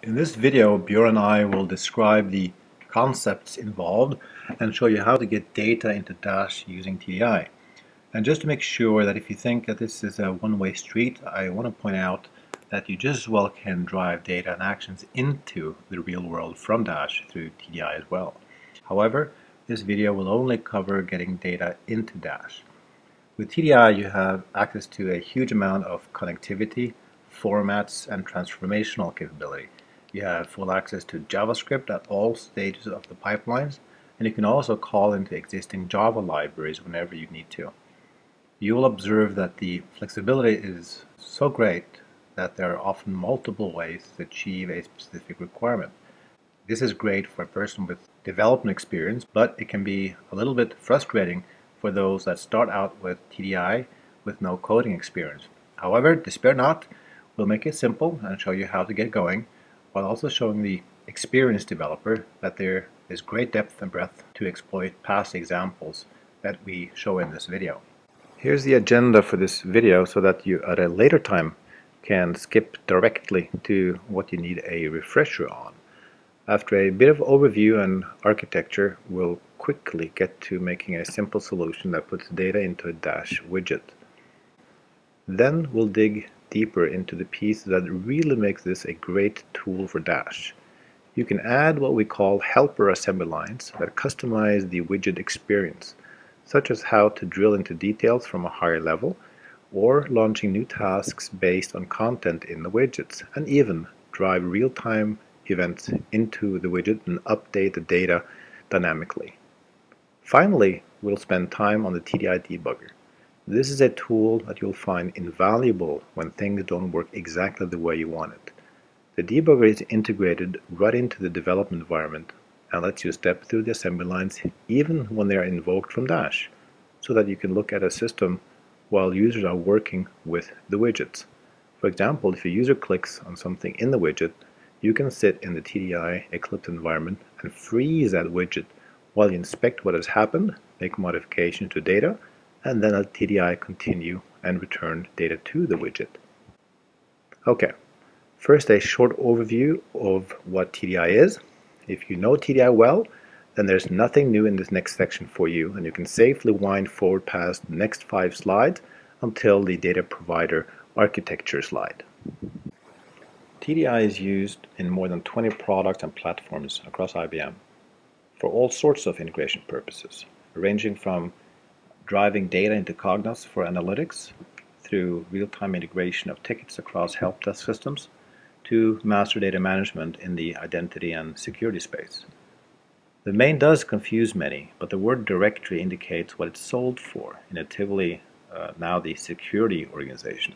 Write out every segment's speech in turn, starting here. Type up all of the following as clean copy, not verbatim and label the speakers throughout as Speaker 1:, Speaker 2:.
Speaker 1: In this video, Björn and I will describe the concepts involved and show you how to get data into Dash using TDI. And just to make sure that if you think that this is a one-way street, I want to point out that you just as well can drive data and actions into the real world from Dash through TDI as well. However, this video will only cover getting data into Dash. With TDI, you have access to a huge amount of connectivity, formats, and transformational capability. You have full access to JavaScript at all stages of the pipelines, and you can also call into existing Java libraries whenever you need to. You will observe that the flexibility is so great that there are often multiple ways to achieve a specific requirement. This is great for a person with development experience, but it can be a little bit frustrating for those that start out with TDI with no coding experience. However, despair not. We'll make it simple and show you how to get going, while also showing the experienced developer that there is great depth and breadth to exploit past examples that we show in this video. Here's the agenda for this video so that you at a later time can skip directly to what you need a refresher on. After a bit of overview and architecture, we'll quickly get to making a simple solution that puts data into a Dash widget. Then we'll dig deeper into the piece that really makes this a great tool for Dash. You can add what we call helper assembly lines that customize the widget experience, such as how to drill into details from a higher level, or launching new tasks based on content in the widgets, and even drive real-time events into the widget and update the data dynamically. Finally, we'll spend time on the TDI debugger. This is a tool that you'll find invaluable when things don't work exactly the way you want it. The debugger is integrated right into the development environment and lets you step through the assembly lines even when they are invoked from Dash, so that you can look at a system while users are working with the widgets. For example, if a user clicks on something in the widget, you can sit in the TDI Eclipse environment and freeze that widget while you inspect what has happened, make modifications to data, and then let TDI continue and return data to the widget. Okay, first a short overview of what TDI is. If you know TDI well, then there's nothing new in this next section for you, and you can safely wind forward past the next 5 slides until the data provider architecture slide. TDI is used in more than 20 products and platforms across IBM for all sorts of integration purposes, ranging from driving data into Cognos for analytics, through real-time integration of tickets across help desk systems, to master data management in the identity and security space. The name does confuse many, but the word directory indicates what it's sold for, natively now the security organization.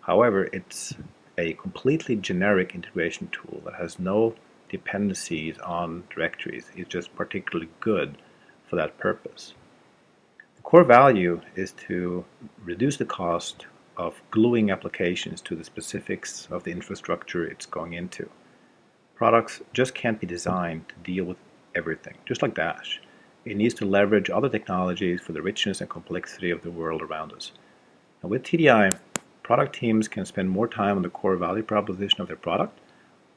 Speaker 1: However, it's a completely generic integration tool that has no dependencies on directories. It's just particularly good for that purpose. The core value is to reduce the cost of gluing applications to the specifics of the infrastructure it's going into. Products just can't be designed to deal with everything, just like Dash. It needs to leverage other technologies for the richness and complexity of the world around us. And with TDI, product teams can spend more time on the core value proposition of their product,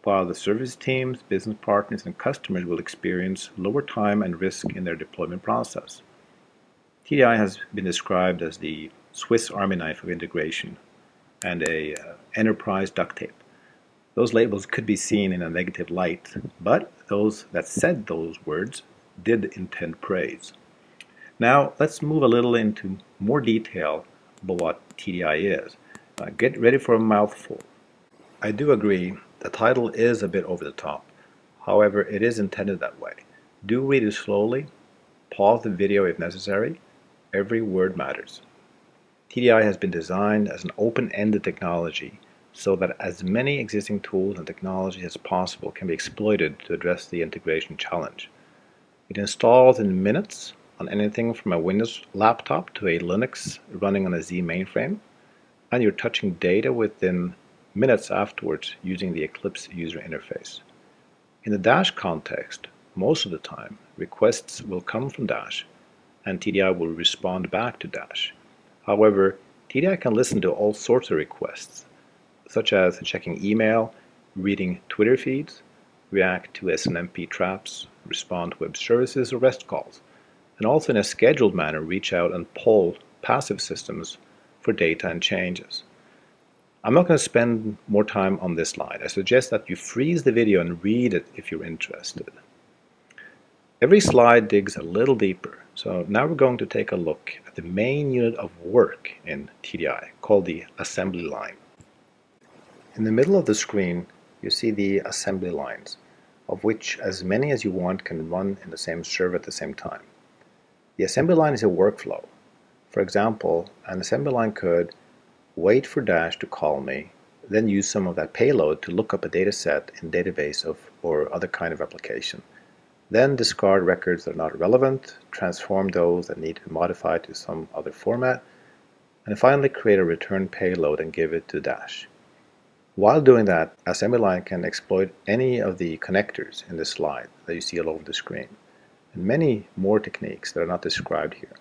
Speaker 1: while the service teams, business partners, and customers will experience lower time and risk in their deployment process. TDI has been described as the Swiss Army knife of integration and a enterprise duct tape. Those labels could be seen in a negative light, but those that said those words did intend praise. Now let's move a little into more detail about what TDI is. Get ready for a mouthful. I do agree the title is a bit over the top. However, it is intended that way. Do read it slowly, pause the video if necessary. Every word matters. TDI has been designed as an open-ended technology so that as many existing tools and technologies as possible can be exploited to address the integration challenge. It installs in minutes on anything from a Windows laptop to a Linux running on a Z mainframe, and you're touching data within minutes afterwards using the Eclipse user interface. In the Dash context, most of the time, requests will come from Dash, and TDI will respond back to Dash. However, TDI can listen to all sorts of requests, such as checking email, reading Twitter feeds, react to SNMP traps, respond to web services or REST calls, and also in a scheduled manner reach out and poll passive systems for data and changes. I'm not going to spend more time on this slide. I suggest that you freeze the video and read it if you're interested. Every slide digs a little deeper, so now we're going to take a look at the main unit of work in TDI, called the assembly line. In the middle of the screen, you see the assembly lines, of which as many as you want can run in the same server at the same time. The assembly line is a workflow. For example, an assembly line could wait for Dash to call me, then use some of that payload to look up a data set in database or other kind of application. Then discard records that are not relevant, transform those that need to be modified to some other format, and finally create a return payload and give it to Dash. While doing that, assembly line can exploit any of the connectors in this slide that you see all over the screen, and many more techniques that are not described here.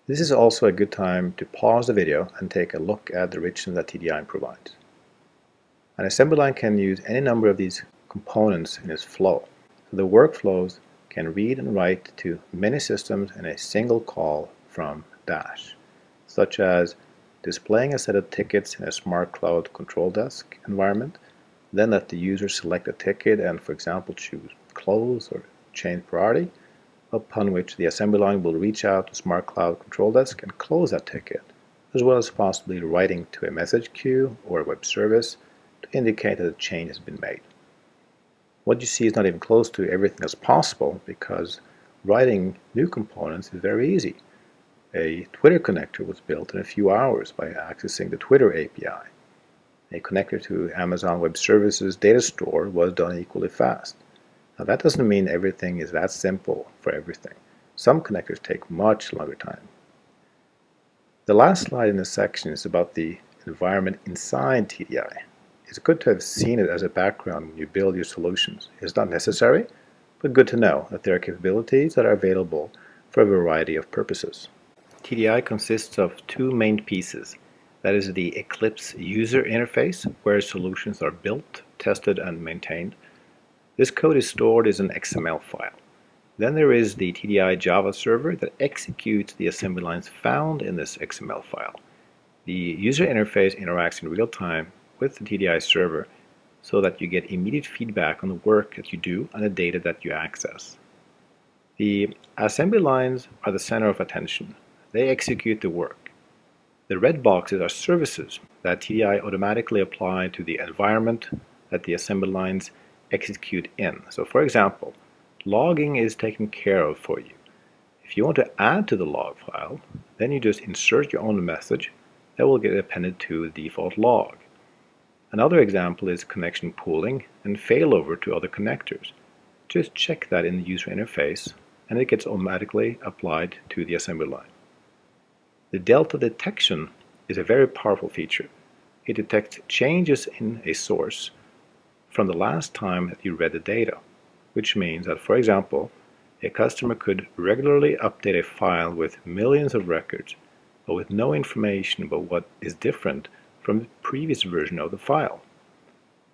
Speaker 1: This is also a good time to pause the video and take a look at the richness that TDI provides. An assembly line can use any number of these components in its flow. So the workflows can read and write to many systems in a single call from Dash, such as displaying a set of tickets in a smart cloud control desk environment, then let the user select a ticket and, for example, choose close or change priority, upon which the assembly line will reach out to Smart Cloud Control Desk and close that ticket, as well as possibly writing to a message queue or a web service to indicate that a change has been made. What you see is not even close to everything that's possible, because writing new components is very easy. A Twitter connector was built in a few hours by accessing the Twitter API. A connector to Amazon Web Services data store was done equally fast. Now that doesn't mean everything is that simple for everything. Some connectors take much longer time. The last slide in this section is about the environment inside TDI. It's good to have seen it as a background when you build your solutions. It's not necessary, but good to know that there are capabilities that are available for a variety of purposes. TDI consists of two main pieces. That is the Eclipse user interface, where solutions are built, tested, and maintained. This code is stored as an XML file. Then there is the TDI Java server that executes the assembly lines found in this XML file. The user interface interacts in real time with the TDI server so that you get immediate feedback on the work that you do and the data that you access. The assembly lines are the center of attention. They execute the work. The red boxes are services that TDI automatically apply to the environment that the assembly lines execute in. So for example, logging is taken care of for you. If you want to add to the log file, then you just insert your own message that will get appended to the default log. Another example is connection pooling and failover to other connectors. Just check that in the user interface and it gets automatically applied to the assembly line. The delta detection is a very powerful feature. It detects changes in a source from the last time that you read the data, which means that, for example, a customer could regularly update a file with millions of records, but with no information about what is different from the previous version of the file.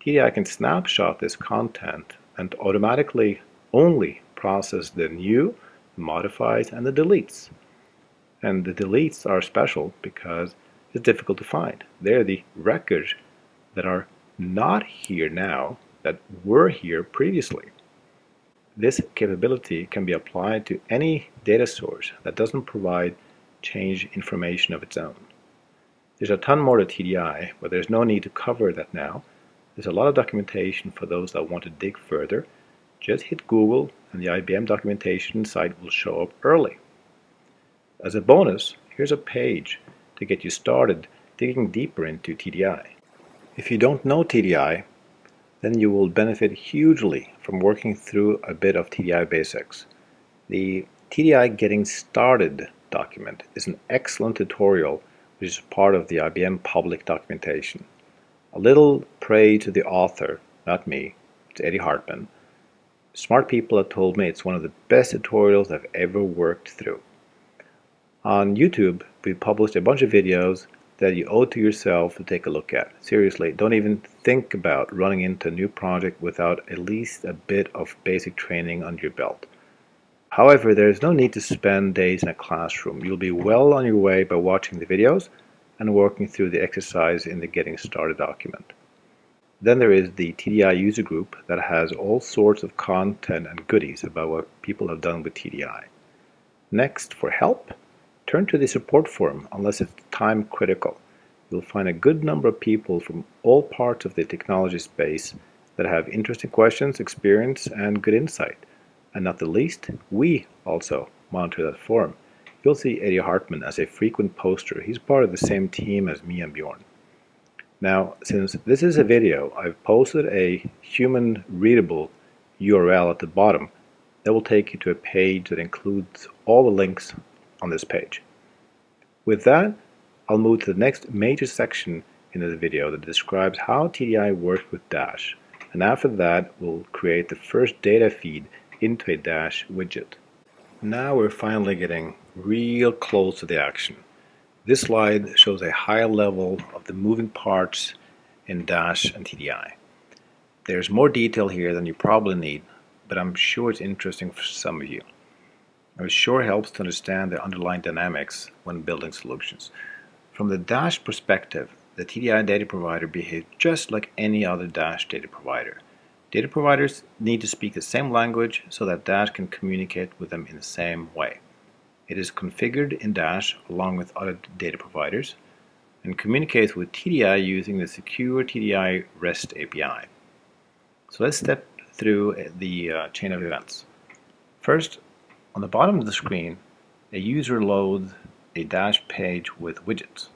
Speaker 1: TDI can snapshot this content and automatically only process the new, the modifies, and the deletes. And the deletes are special because it's difficult to find. They're the records that are not here now that were here previously. This capability can be applied to any data source that doesn't provide change information of its own. There's a ton more to TDI, but there's no need to cover that now. There's a lot of documentation for those that want to dig further. Just hit Google and the IBM documentation site will show up early. As a bonus, here's a page to get you started digging deeper into TDI. If you don't know TDI, then you will benefit hugely from working through a bit of TDI basics. The TDI Getting Started document is an excellent tutorial which is part of the IBM public documentation. A little praise to the author, not me, it's Eddie Hartman. Smart people have told me it's one of the best tutorials I've ever worked through. On YouTube, we published a bunch of videos that you owe to yourself to take a look at. Seriously, don't even think about running into a new project without at least a bit of basic training under your belt. However, there is no need to spend days in a classroom. You'll be well on your way by watching the videos and working through the exercise in the Getting Started document. Then there is the TDI user group that has all sorts of content and goodies about what people have done with TDI. Next, for help, turn to the support forum unless it's time critical. You'll find a good number of people from all parts of the technology space that have interesting questions, experience, and good insight. And not the least, we also monitor that forum. You'll see Eddie Hartman as a frequent poster. He's part of the same team as me and Bjorn. Now, since this is a video, I've posted a human-readable URL at the bottom that will take you to a page that includes all the links on this page. With that, I'll move to the next major section in the video that describes how TDI works with Dash. And after that, we'll create the first data feed into a Dash widget. Now we're finally getting real close to the action. This slide shows a high level of the moving parts in Dash and TDI. There's more detail here than you probably need, but I'm sure it's interesting for some of you. It sure helps to understand the underlying dynamics when building solutions. From the Dash perspective, the TDI Data Provider behaves just like any other Dash data provider. Data providers need to speak the same language so that Dash can communicate with them in the same way. It is configured in Dash along with other data providers and communicates with TDI using the secure TDI REST API. So let's step through the chain of events. First, on the bottom of the screen, a user loads a Dash page with widgets.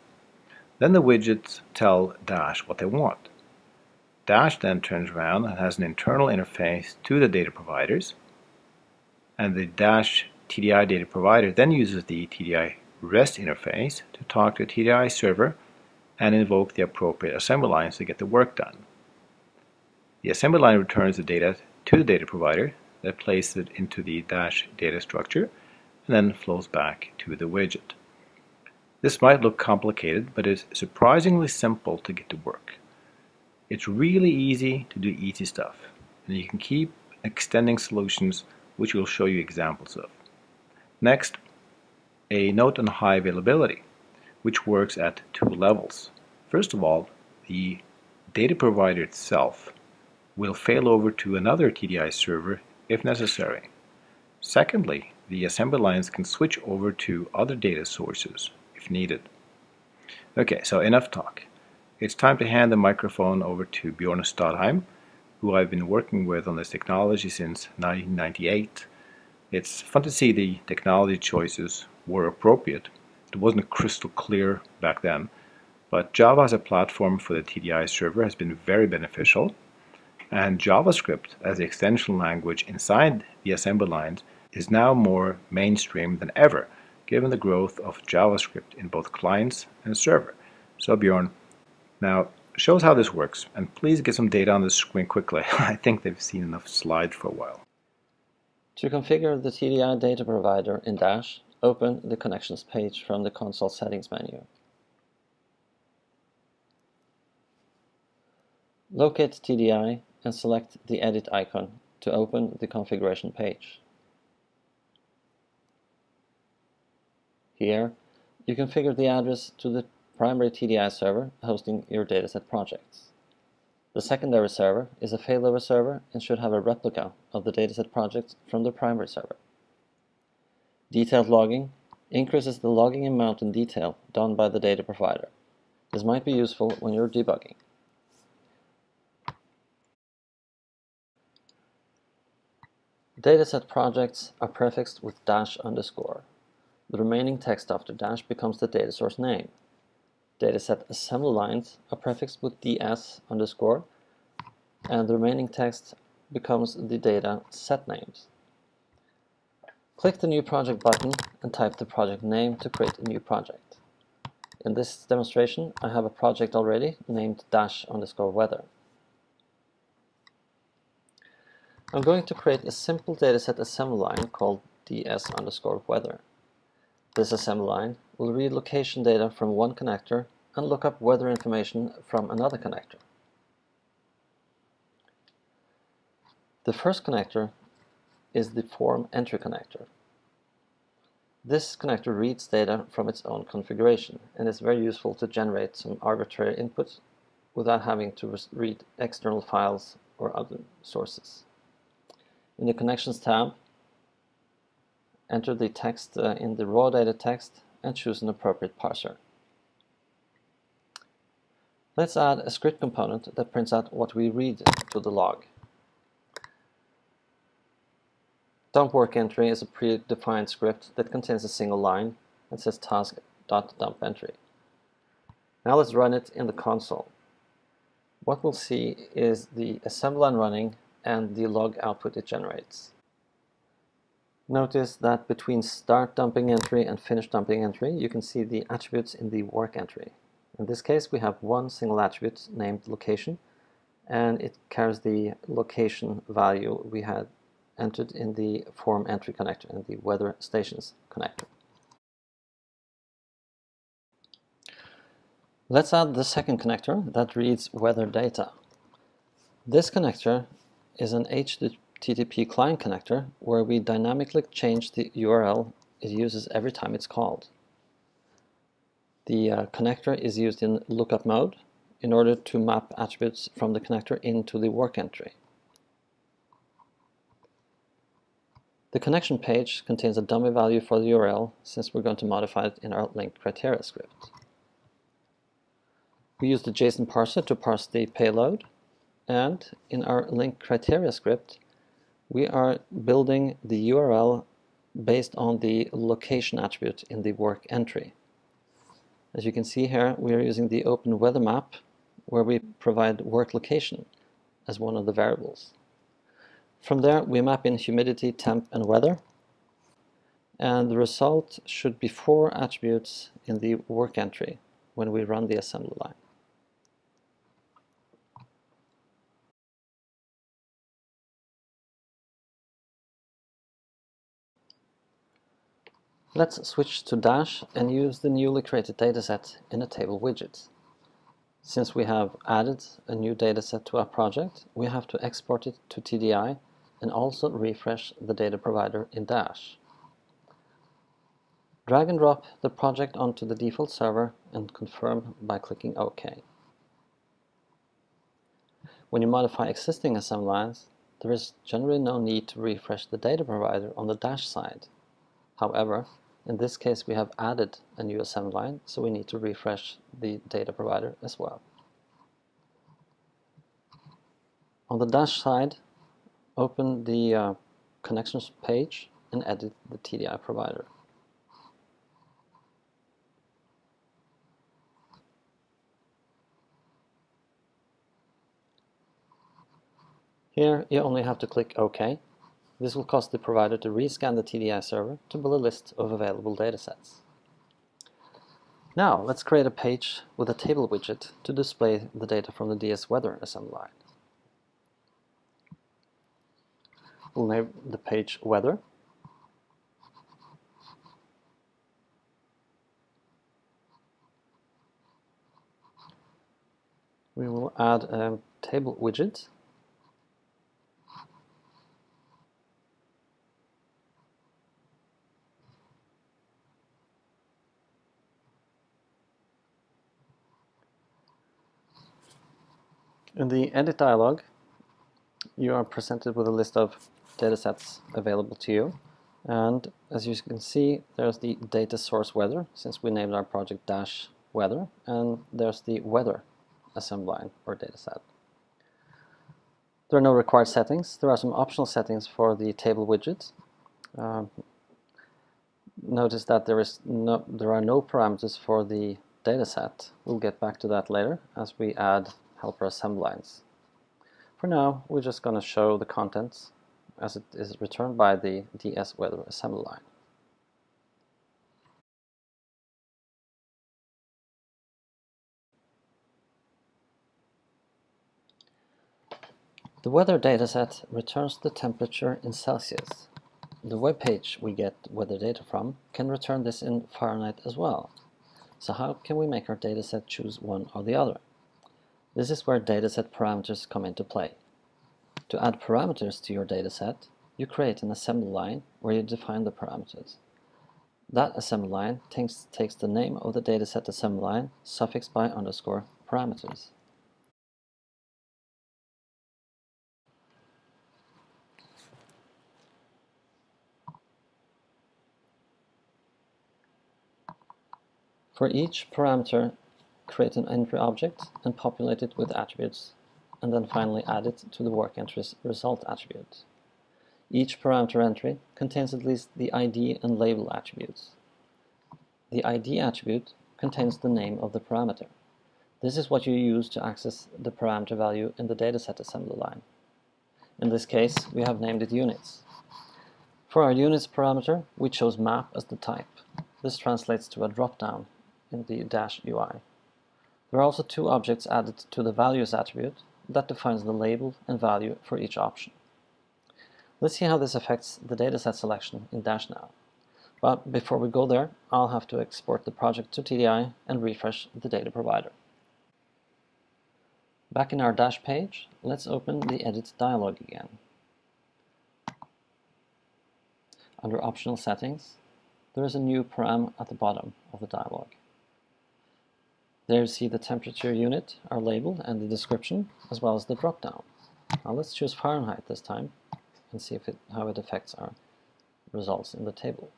Speaker 1: Then the widgets tell Dash what they want. Dash then turns around and has an internal interface to the data providers, and the Dash TDI Data Provider then uses the TDI REST interface to talk to a TDI server and invoke the appropriate assembly lines to get the work done. The assembly line returns the data to the data provider that places it into the Dash data structure and then flows back to the widget. This might look complicated, but it's surprisingly simple to get to work. It's really easy to do easy stuff, and you can keep extending solutions, which we'll show you examples of. Next, a note on high availability, which works at two levels. First of all, the data provider itself will fail over to another TDI server if necessary. Secondly, the assembly lines can switch over to other data sources if needed. Okay, so enough talk. It's time to hand the microphone over to Bjorn Stadheim, who I've been working with on this technology since 1998. It's fun to see the technology choices were appropriate. It wasn't crystal clear back then, but Java as a platform for the TDI server has been very beneficial, and JavaScript as the extension language inside the assembly lines is now more mainstream than ever, given the growth of JavaScript in both clients and server. So Bjorn, now show us how this works, and please get some data on the screen quickly. I think they've seen enough slides for a while.
Speaker 2: To configure the TDI Data Provider in Dash, open the Connections page from the Console Settings menu. Locate TDI and select the Edit icon to open the configuration page. Here, you configure the address to the primary TDI server hosting your dataset projects. The secondary server is a failover server and should have a replica of the dataset projects from the primary server. Detailed logging increases the logging amount in detail done by the data provider. This might be useful when you're debugging. Dataset projects are prefixed with --. The remaining text after dash becomes the data source name. Dataset assembly lines are prefixed with _, and the remaining text becomes the data set names. Click the New Project button and type the project name to create a new project. In this demonstration, I have a project already named --weather. I'm going to create a simple dataset assembly line called ds_weather. This assembly line will read location data from one connector and look up weather information from another connector. The first connector is the form entry connector. This connector reads data from its own configuration and is very useful to generate some arbitrary input without having to read external files or other sources. In the Connections tab, enter the text in the raw data text and choose an appropriate parser. Let's add a script component that prints out what we read to the log. Dump work entry is a predefined script that contains a single line that says task.dump entry. Now let's run it in the console. What we'll see is the assembly line running and the log output it generates. Notice that between start dumping entry and finish dumping entry, you can see the attributes in the work entry. In this case, we have one single attribute named location, and it carries the location value we had entered in the form entry connector and the weather stations connector. Let's add the second connector that reads weather data. This connector is an HTTP client connector where we dynamically change the URL it uses every time it's called. The connector is used in lookup mode in order to map attributes from the connector into the work entry. The connection page contains a dummy value for the URL since we're going to modify it in our link criteria script. We use the JSON parser to parse the payload, and in our link criteria script we are building the URL based on the location attribute in the work entry. As you can see here, we are using the open weather map where we provide work location as one of the variables. From there we map in humidity, temp and weather, and the result should be 4 attributes in the work entry when we run the assembly line. Let's switch to Dash and use the newly created dataset in a table widget. Since we have added a new dataset to our project, we have to export it to TDI and also refresh the data provider in Dash. Drag and drop the project onto the default server and confirm by clicking OK. When you modify existing assembly lines, there is generally no need to refresh the data provider on the Dash side. However, in this case we have added a new assembly line, so we need to refresh the data provider as well. On the Dash side, open the connections page and edit the TDI provider. Here you only have to click OK. This will cause the provider to rescan the TDI server to build a list of available datasets. Now let's create a page with a table widget to display the data from the DS weather assembly line. We'll name the page weather. We will add a table widget. In the edit dialog, you are presented with a list of datasets available to you, and as you can see, there's the data source weather, since we named our project Dash Weather, and there's the weather assembly line or dataset. There are no required settings. There are some optional settings for the table widget. Notice that there are no parameters for the dataset. We'll get back to that later as we add helper assembly lines. For now, we're just going to show the contents as it is returned by the DS weather assembly line. The weather dataset returns the temperature in Celsius. The web page we get weather data from can return this in Fahrenheit as well. So how can we make our dataset choose one or the other? This is where dataset parameters come into play. To add parameters to your dataset, you create an assembly line where you define the parameters. That assembly line takes the name of the dataset assembly line suffixed by underscore parameters. For each parameter, create an entry object and populate it with attributes, and then finally add it to the work entry's result attribute. Each parameter entry contains at least the ID and label attributes. The ID attribute contains the name of the parameter. This is what you use to access the parameter value in the dataset assembly line. In this case, we have named it units. For our units parameter, we chose map as the type. This translates to a drop-down in the Dash UI. There are also two objects added to the values attribute that defines the label and value for each option. Let's see how this affects the dataset selection in Dash now. But before we go there, I'll have to export the project to TDI and refresh the data provider. Back in our Dash page, let's open the Edit dialog again. Under Optional Settings, there is a new param at the bottom of the dialog. There you see the temperature unit, our label, and the description, as well as the drop-down. Now let's choose Fahrenheit this time and see how it affects our results in the table.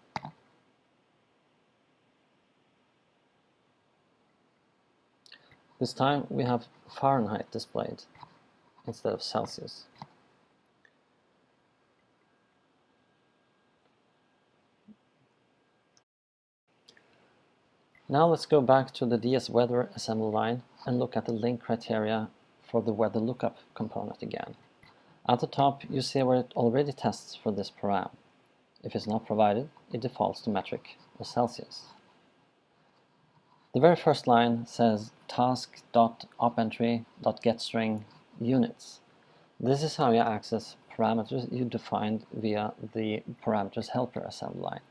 Speaker 2: This time we have Fahrenheit displayed instead of Celsius. Now let's go back to the DS Weather assembly line and look at the link criteria for the weather lookup component again. At the top you see where it already tests for this param. If it's not provided, it defaults to metric or Celsius. The very first line says task.opentry.getString units. This is how you access parameters you defined via the parameters helper assembly line.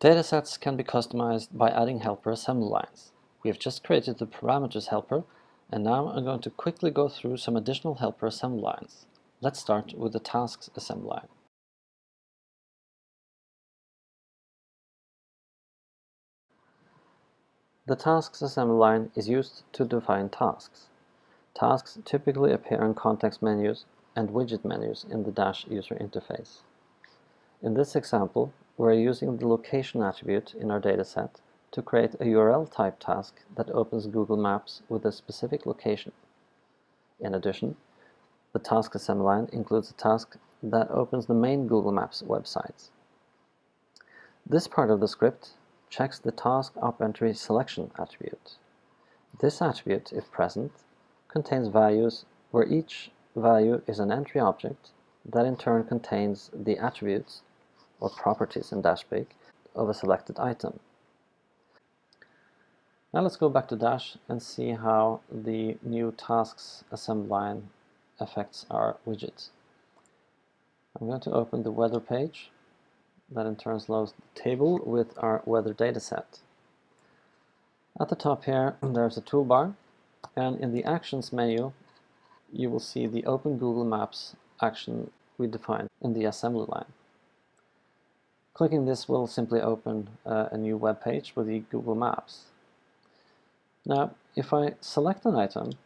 Speaker 2: Datasets can be customized by adding helper assembly lines. We have just created the parameters helper, and now I'm going to quickly go through some additional helper assembly lines. Let's start with the tasks assembly line. The tasks assembly line is used to define tasks. Tasks typically appear in context menus and widget menus in the Dash user interface. In this example, we're using the location attribute in our dataset to create a URL type task that opens Google Maps with a specific location. In addition, the task assembly line includes a task that opens the main Google Maps website. This part of the script checks the task opentry selection attribute. This attribute, if present, contains values where each value is an entry object that in turn contains the attributes or properties in Dash speak of a selected item. Now let's go back to Dash and see how the new tasks assembly line affects our widget. I'm going to open the weather page. That in turn loads the table with our weather dataset. At the top here there's a toolbar, and in the Actions menu you will see the Open Google Maps action we defined in the assembly line. Clicking this will simply open a new web page with the Google Maps. Now, if I select an item,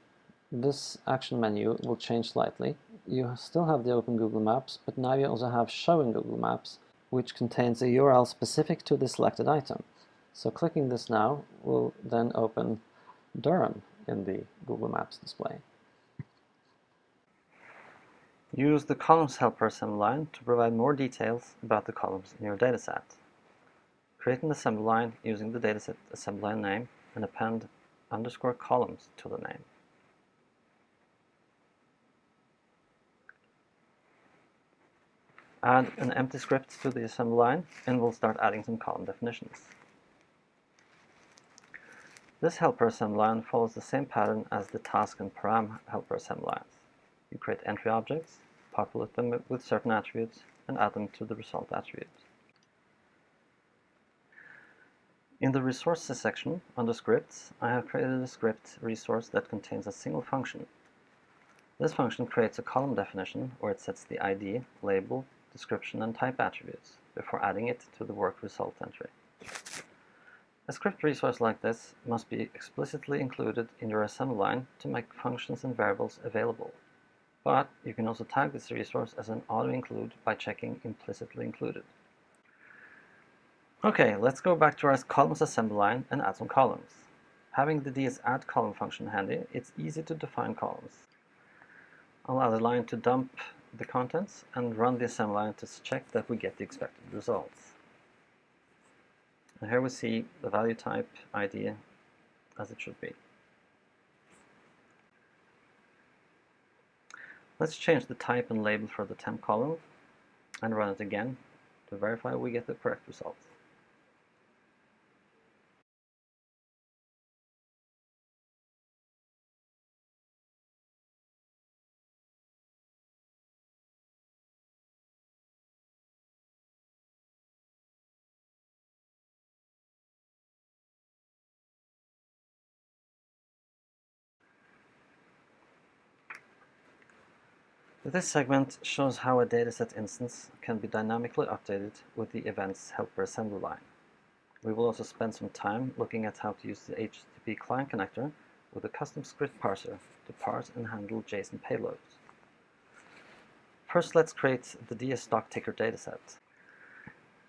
Speaker 2: this action menu will change slightly. You still have the Open Google Maps, but now you also have Showing Google Maps, which contains a URL specific to the selected item. So clicking this now will then open Durham in the Google Maps display. Use the columns helper assembly line to provide more details about the columns in your dataset. Create an assembly line using the dataset assembly line name and append _columns to the name. Add an empty script to the assembly line and we'll start adding some column definitions. This helper assembly line follows the same pattern as the task and param helper assembly lines. You create entry objects, populate them with certain attributes, and add them to the result attribute. In the resources section under scripts, I have created a script resource that contains a single function. This function creates a column definition where it sets the ID, label, description, and type attributes before adding it to the work result entry. A script resource like this must be explicitly included in your assembly line to make functions and variables available. But you can also tag this resource as an auto-include by checking implicitly included. Okay, let's go back to our columns assembly line and add some columns. Having the ds_add_column function handy, it's easy to define columns. I'll add a line to dump the contents and run the assembly line to check that we get the expected results. And here we see the value type ID as it should be. Let's change the type and label for the temp column and run it again to verify we get the correct results. This segment shows how a dataset instance can be dynamically updated with the events helper assembly line. We will also spend some time looking at how to use the HTTP client connector with a custom script parser to parse and handle JSON payloads. First, let's create the ds_stock_ticker dataset.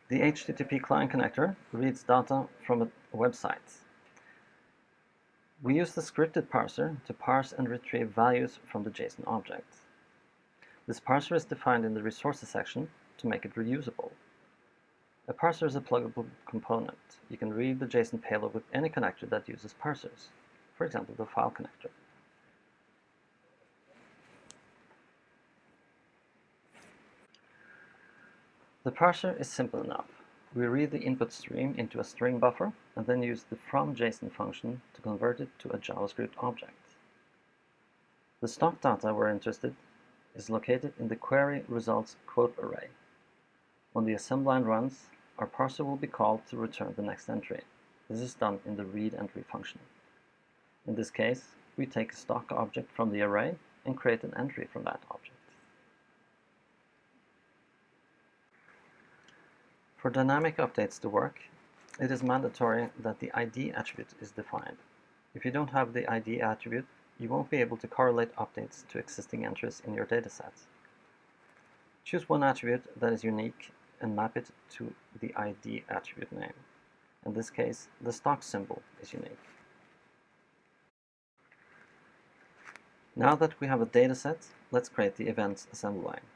Speaker 2: The HTTP client connector reads data from a website. We use the scripted parser to parse and retrieve values from the JSON object. This parser is defined in the resources section to make it reusable. A parser is a pluggable component. You can read the JSON payload with any connector that uses parsers, for example the file connector. The parser is simple enough. We read the input stream into a string buffer and then use the from_JSON function to convert it to a JavaScript object. The stock data we're interested in is located in the query results quote array. When the assembly line runs, our parser will be called to return the next entry. This is done in the read entry function. In this case, we take a stock object from the array and create an entry from that object. For dynamic updates to work, it is mandatory that the ID attribute is defined. If you don't have the ID attribute, you won't be able to correlate updates to existing entries in your dataset. Choose one attribute that is unique and map it to the ID attribute name. In this case, the stock symbol is unique. Now that we have a dataset, let's create the events assembly line.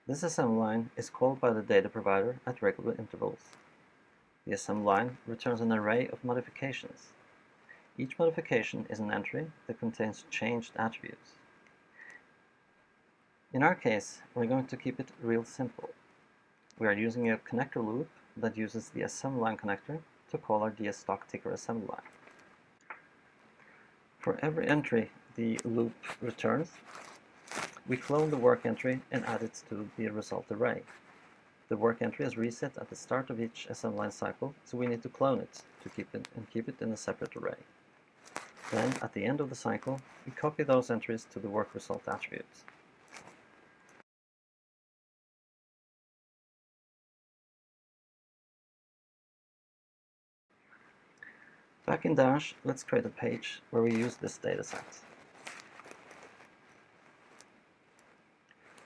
Speaker 2: This assembly line is called by the data provider at regular intervals. The assembly line returns an array of modifications. Each modification is an entry that contains changed attributes. In our case, we're going to keep it real simple. We are using a connector loop that uses the assembly line connector to call our ds_stock_ticker assembly line. For every entry the loop returns, we clone the work entry and add it to the result array. The work entry is reset at the start of each assembly line cycle, so we need to clone it to keep it in a separate array. Then, at the end of the cycle, we copy those entries to the work result attributes. Back in Dash, let's create a page where we use this dataset.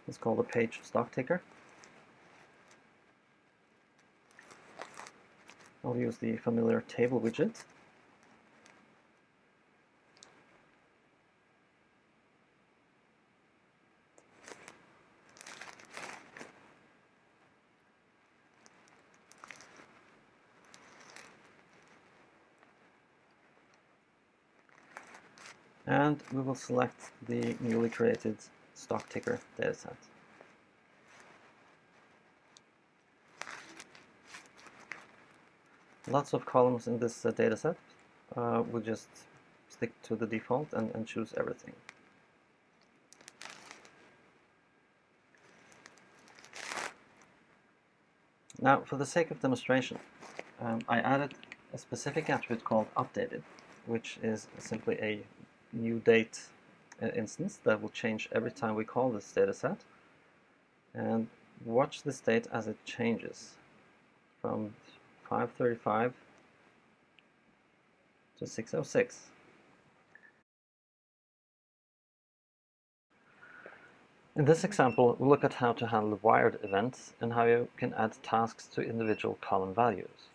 Speaker 2: Let's call the page stock_ticker. I'll use the familiar table widget. And we will select the newly created stock_ticker dataset. Lots of columns in this dataset. We'll just stick to the default and choose everything. Now, for the sake of demonstration, I added a specific attribute called updated, which is simply a new date instance that will change every time we call this dataset. And watch this date as it changes from 5:35 to 6:06. In this example, we'll look at how to handle wired events and how you can add tasks to individual column values.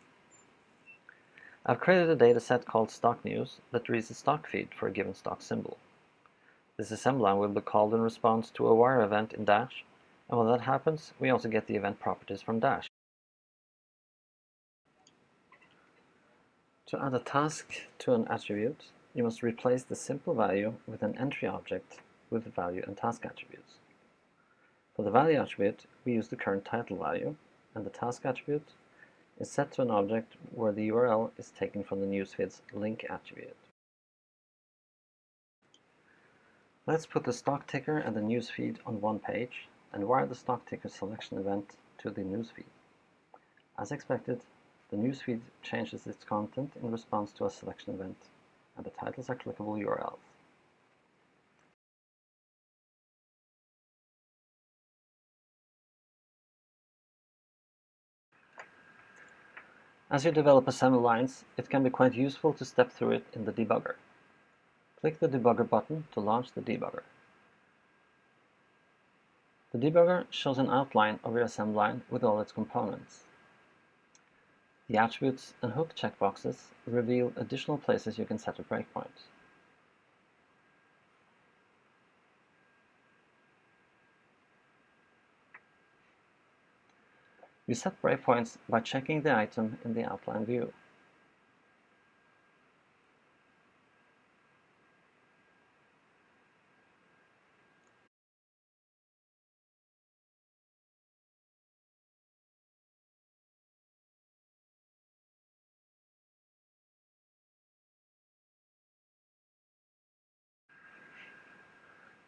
Speaker 2: I've created a dataset called stock news that reads the stock feed for a given stock symbol. This assembly line will be called in response to a wire event in Dash, and when that happens, we also get the event properties from Dash. To add a task to an attribute, you must replace the simple value with an entry object with the value and task attributes. For the value attribute, we use the current title value, and the task attribute is set to an object where the URL is taken from the newsfeed's link attribute. Let's put the stock ticker and the newsfeed on one page and wire the stock ticker selection event to the newsfeed. As expected, the newsfeed changes its content in response to a selection event, and the titles are clickable URLs. As you develop assembly lines, it can be quite useful to step through it in the debugger. Click the debugger button to launch the debugger. The debugger shows an outline of your assembly line with all its components. The attributes and hook checkboxes reveal additional places you can set a breakpoint. You set breakpoints by checking the item in the outline view.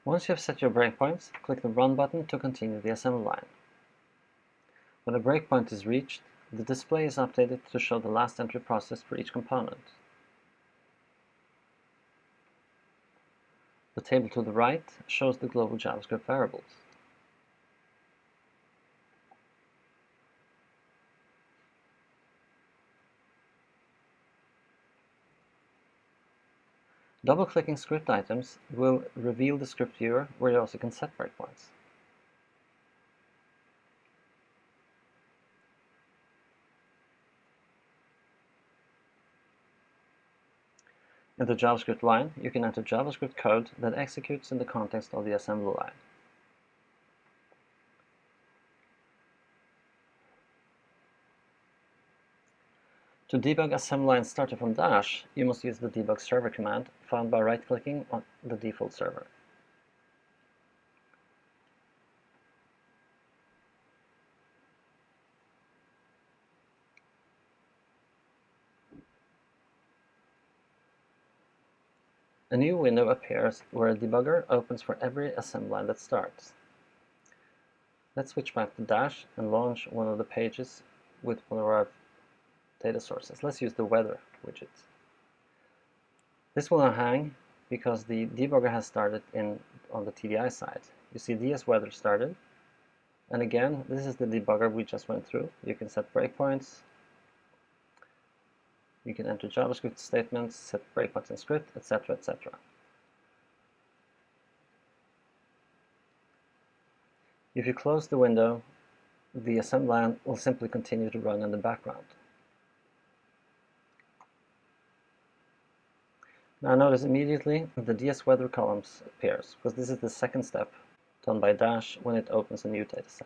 Speaker 2: Once you have set your breakpoints, click the Run button to continue the assembly line. When a breakpoint is reached, the display is updated to show the last entry processed for each component. The table to the right shows the global JavaScript variables. Double-clicking script items will reveal the script viewer where you also can set breakpoints. In the JavaScript line, you can enter JavaScript code that executes in the context of the assembly line. To debug assembly lines started from Dash, you must use the debug server command found by right-clicking on the default server. A new window appears where a debugger opens for every assembly line that starts. Let's switch back to Dash and launch one of the pages with one of our data sources. Let's use the weather widget. This will now hang because the debugger has started on the TDI side. You see DS weather started, and again, this is the debugger we just went through. You can set breakpoints, you can enter JavaScript statements, set breakpoints in script, etc., etc. If you close the window, the assembly line will simply continue to run in the background. Now notice immediately the DS weather columns appears, because this is the second step done by Dash when it opens a new dataset.